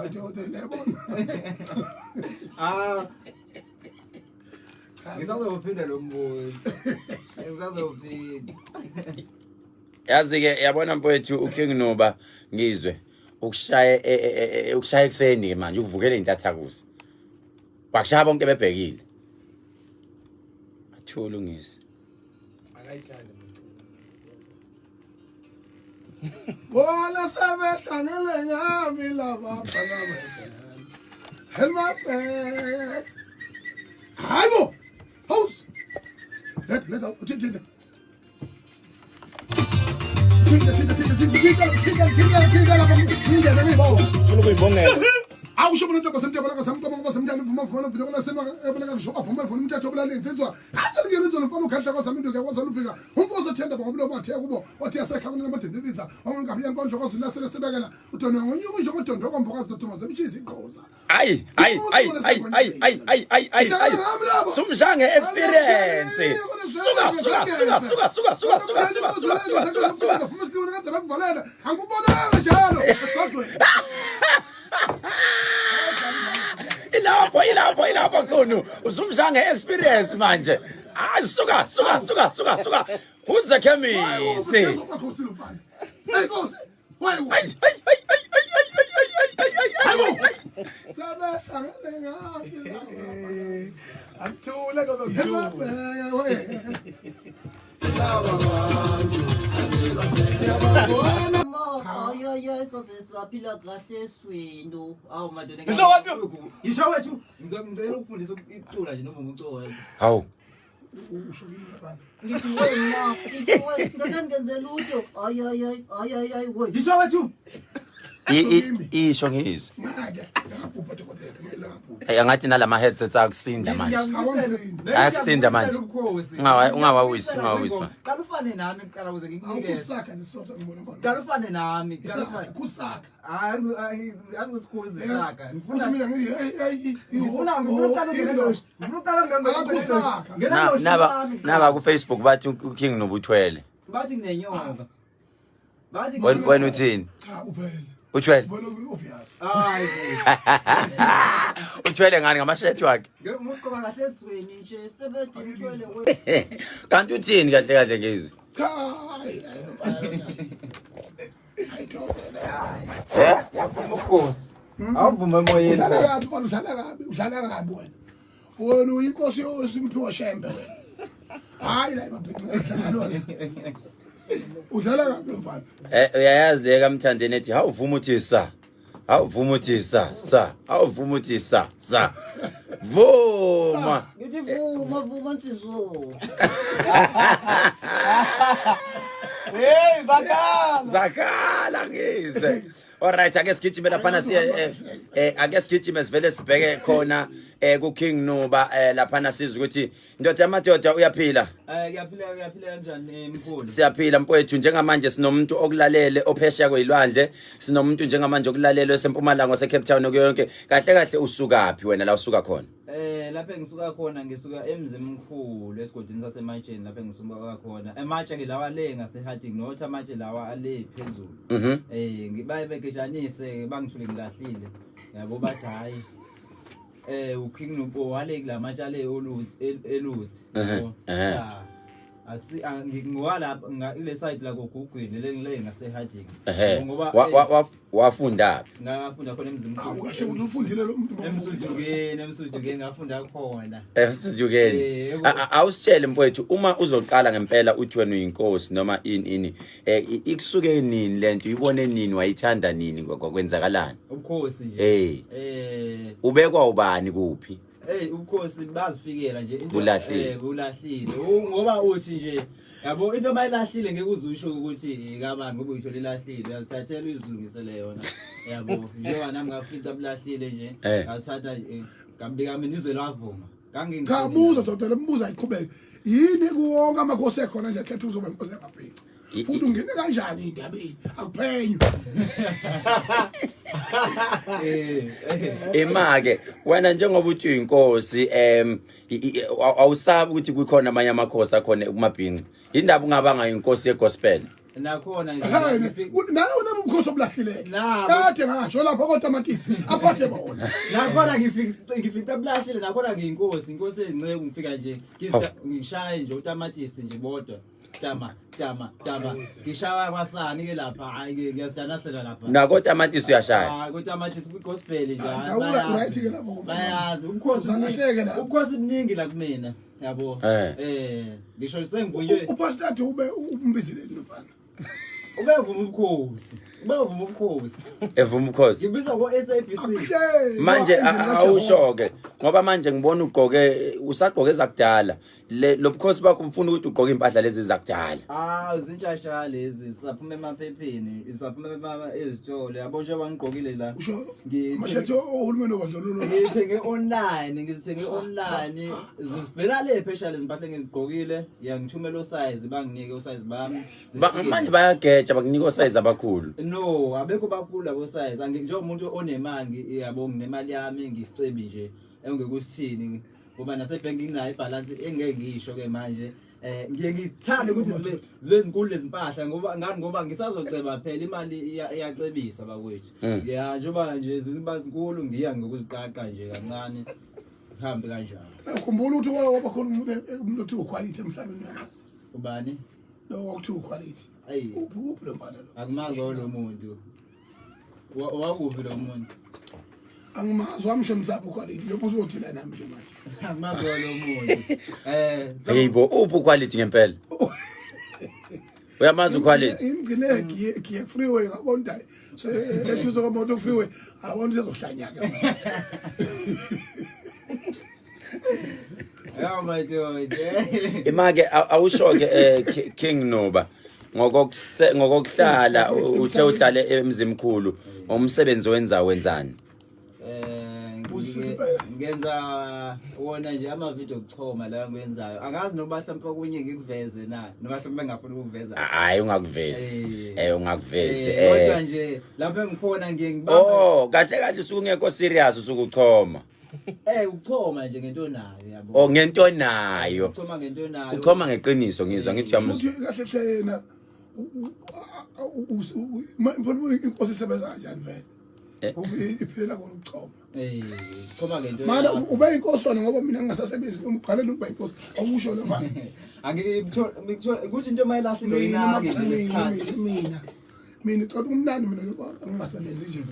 Ajote lebona. Ngisazophinda lo mbuzo. Ngisazophinda. Yazi ke yabona mfowethu uKing Nuba ngizwe ukushaya ekseni ke manje ukuvukela intathakusa. Wakushaya bonke bebhekile. Athula ungisi. Akayithandi Bona sabehlangele ngami laba bana. Help me. Hayibo. House. Let out. Tinda. Awusho umuntu obasemntwana kasamqomo ngobasemntwana uvuma ufuna video kunasema ebonakala ngisho aphuma ufuna umthetho obulaleni senzwa aselingene izolo mfana ukhahla kwasamntu ke kwasala ufika umfozo othenda ngobulo bathe kubo othi yasekha kunina amadendeliza ongabi yankondlo kwazula sele sebekela udonwa ngonyuko nje kodondwa kwamboka zidothomaza bichizi igqoza Ay sumshange experience suka angubonanga njalo ilapho khona usumshange experience manje hayi suka who's the chemist Athula ngoba Saphila kahle eswini awu madodana Ngisho wethu ngizocela ukufundisa icula nje noma umculo hawu usho kimi lapha ngithi wena ngenzela lutho ay we Ngisho wethu isho ngizwe ngake ngapupha dokotela lapho angathi nalama headsets akusinda manje akusinda manje ungawawisi Qala ufane nami qala ukuze ngikunikeze awusaka nisodwa ngibona mfana Qala ufane nami kusaka angizikhuze saka ngifuna mina ngifuna uqala naba ku Facebook bathi uKing Nuba uthwele bathi nginenyoka bathi wena uthini cha uphela uthwele bona obvious hayi uthwele ngani ngamashethi wakhe Muqoba kahle eswini nje sebethi uthwele we kanti uthini kahle ngizwe hayi Umkhosi awuvume emoyeni udlala kabi wena uyinkosi yosimpiwa shembe wena hayi la emabhekeni udlala kabi mfana uyayazi le kaMthandeni ethi awuvuma uthi sa vuma ngithi vuma nsizwo hey zakhala ngizwe alright ake sigijime lapha siye ake sigijime sivele sibheke khona kuKing Nuba lapha sizwe ukuthi indoda yamadoda uyaphila kuyaphila kanjani mkhulu siyaphila mfowethu njengamanje sinomuntu okulalele ophesheya kwezilwandle sinomuntu njengamanje okulalele esempumalanga waseCape Town okuyonke kahle usukaphi wena la usuka khona lapha engisuka khona ngisuka emzimkhulu esigodini saseMatsheni lapha engisuka khona eMatshe ke lawa le ngaseHarding nothi amatshe lawa ale phezulu ngibaye begeshanise bangithule ngilahlile yabo bathi hayi uKing Nuba wale kulamatshe ale eluzi ngingwala ile side la kugugwini le ngaseHarding ngoba wafunda ngafunda khona emzimkhulu awukahle ufundile lo muntu emsujukeni ngafunda khona emsujukeni awusitshele mfowethu uma uzoqala ngempela uthi wena uyinkosi noma ini ikusuke nini lento uyibone nini wayithanda nini ngokwenzakalani ubukhosi nje ubekwa ubani kuphi ubukhosi bazifikela nje into ulahlile ngoba uthi nje yabo into abayilahlile ngeke uzusho ukuthi kabani ngoba uyithola ilahlile uyathathela izilungisele yona yabo njengoba nami ngafitha abulahlile nje ngathatha ngambika mina izwe lavuma cha buza dokotela mbuza ayiqhubeke yini kuwonke amakhosi ekhona nje khetha uzoba inkosi engabhinci futhi ungene kanjani indabeni akuphenywe imake wena njengoba uthi uyinkosi awusabi ukuthi kukhona amanye amakhosi akhona kumabhinci indaba ungabanga inkosi yegospel nakhona nje Hayi ngifika nawe unamukhosi obulahlileke. Nabo. Kade ngasho lapha kotamatisi aphathe bona. nakhona ngifica blahlile nakhona ngiyinkosi ezinceke ngifika nje ngishaya nje utamatisi nje bodwa tama ngishaya kwasani ke lapha hayi ke ngiyazidanasela lapha Nako tamatisi uyashaya. hayi utamatisi kwigospel nje Awula right ke lapho. bayazi ubukhosi Usangahleke lapho. ubukhosi buningi la kumina yabo ngisho sengivunywe Upastor ube umbizileli mfana. ubevuma ubukhosi Evuma ukhosi. ngibizwa ko SABC Manje awushoke ngoba manje ngibona ugqoke usagqoke zakudala lobukhosi bakho mfuna ukuthi ugqoke impahla lezi zakudala. Zintshasha lezi saphuma emaphepheni saphuma ezitolo yabo nje bangigqokile la Usho mashetho ohulumeni obadlolo. ngithenge online zivela le phesha lezi impahla engizigqokile yangithumela osize banginike osize bami Manje bayageja bakunika osize abakhulu. no abekho bakhulu abo size njengomuntu onemali yabo nginemali yami ngisicebi nje engekusithini ngoba nasebhenki nginayo ibalance engeke ngisho ke manje ngiye ngithanda ukuthi zibe ezinkulu lezimpahla ngoba ngisazoceba phela imali iyacebisa bakwethu ya njengoba nje ziba zinkulu ngiya ngokuziqaqa nje kancane ngihambe kanjalo Ukhumbula ukuthi wabakhona umuntu othi uquality emhlabeni uyamazi. ubani Lo wakuthi uquality. ayi Uphi lo mbala lo? akumazi lo muntu wakuphi lo muntu Angimazi wamsho msapho uquality yobuzo uthina nami nje manje. akumazi lo muntu Hayibo uphi quality ngempela? Uyamazi quality? Ingine giye freeway ngabona so ethuzo komoto freeway abona sezohlanyaka. Yeah, my joy. Imake awushoke King Nuba ngokuhlala uhlale emzimkhulu umsebenzi wenzani? Ngenza wona nje ama video okuchoma la ngwenzayo angazi noba mhlawumbe okunye ngikuveze na noma mhlawumbe engafuni ukuveza Hayi ungakuvezi ungakuvezi kodwa nje lapha engikhona ngiye ngibamba kahle usungekho serious usukuchoma ukuchoma nje ngento nayo yabo ngento nayo ukuchoma ngento nayo uchoma ngeqiniso ngizwa ngithi Uthi kahle hle yena inkosi isebenza kanjani vele? Iphela kona ukuchoma. Choma ngento Mana ube inkosana ngoba mina ngingasasebenzi umqalela ukuba inkosi awusho lo mfana. angikuthola ukuthi into mayelahle lo yinaki Mina xa umnandi mina ngingasebenzi nje.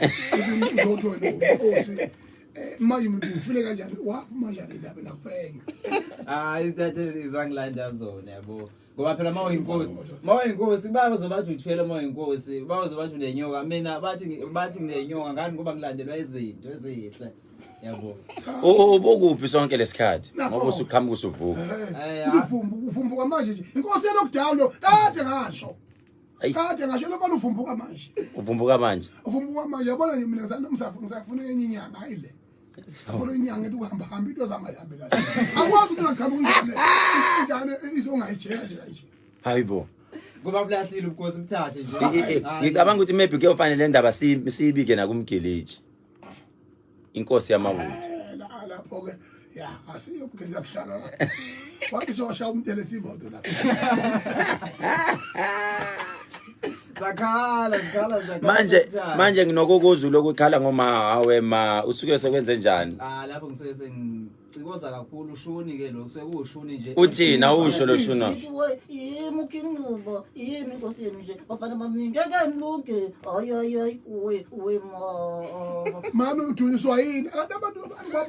Uzothi wena inkosi manje umuntu ufile kanjani wapha manje indaba nakubhenga. Isithathe izangilanda zona yabo ngoba phela mawuyinkosi bazobathi uthwele mawuyinkosi bazobathi unenyoka mina bathi nginenyoka ngani ngoba ngilandelwa izinto ezihle yabo ubukuphi sonke lesikhathi ngoba usuqhamuka usuvuka uvumbuka manje nje inkosi yelokudalo kade ngasho lokho uvumbuka manje uvumbuka manje yabona nje mina ngisafuna enye inyanga ayile afuna inyanga ethi uhamba into zamayambe kahle akwazi ukuthi ngikhamuka ingane izongayijela nje hayibo ngoba blahlile ubukhosi buthathe nje ngicabanga ukuthi maybe kuyofanele le ndaba siyibike nakumgiliji inkosi yamawundi lapho ke ya asiyobukela kuhlala la wathi shosha umntele imoto la zakhala manje nginokukuzula ukukhala ngoma hawe ma usuke sekwenze njani lapho ngisuke sengicikoza kakhulu ushuni ke lo kusuke kuushuni nje uthina usho lo shuna yimi uKingnuba yimi inkosi yenu nje bafana bami ngeke niluke ayi we mama udunyiswa yini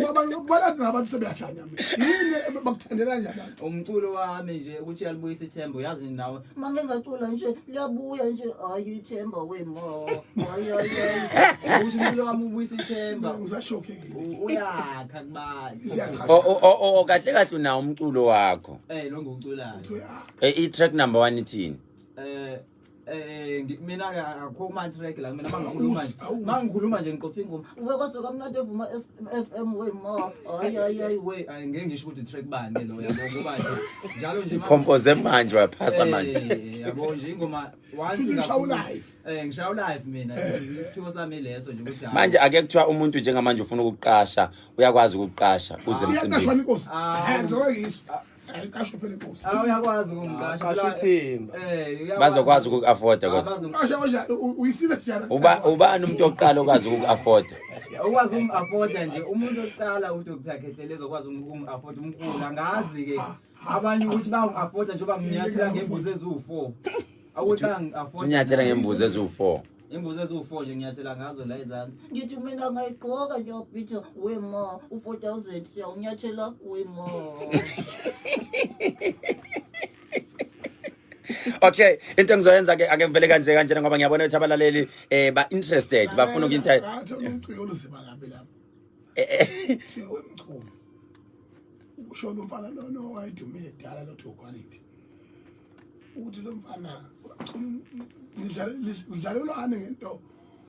abantu balathi nabantu sebeyahlanya yini bakuthandela nje abantu umculo wami nje ukuthi yalibuyisa ithemba yazi nawe manje ngacula nje liyabuya nje ayi ithemba we ayi ukuthi umculo wami ubuyisa ithemba ngisashokekile uyakha kubantu kahle kahle una umculo wakho lo nguculayo i-track number 1 ithini mina akho ma track la mina mangikhuluma nje ngiqopha ingoma ube kwase kamnandi evuma FM we ayi we ngeke ngisho ukuthi track bani lo yabo ngoba nje njalo nje compose manje waphasa manje yabo nje ingoma once ngishaw live mina isiphiwo sami leso nje ukuthi manje ake kuthiwa umuntu njengamanje ufuna ukuqasha uyakwazi ukuqasha uze emcimbini iyaqashwa inkosi ngizoyiswa Kasho phela inkosi. Uyakwazi ukumqasha. Qasha uThemba. bazokwazi uku-afforda kodwa Kasho kanjani uyisile sijana. ubani umuntu oqala okwazi uku-afforda Ukwazi ukum-afforda nje umuntu oqala ukuthi ukuthakhehlela ezokwazi ukum-afforda umkhulu angazi ke abanye ukuthi bawu-afforda njengoba nginyathela ngembuzi eziwu4 awuthi angi-afforda unyathela ngembuzi eziwu4 imbuzi eziwu4 nje nginyathela ngazo la ezansi ngithi mina ngayigqoka nje Peter wema u4000 siyawunyathela wema. okay into engizoyenza ke ake ngivele kanje kanjena ngoba ngiyabona ukuthi abalaleli ba interested bafuna uku-inter Ngathi uciko oluziba ngabe lapho. Thiwe mchulu. Ushona umfana lo wayedumile dala lo to quality. Uthi lo mfana udlalelwane ngento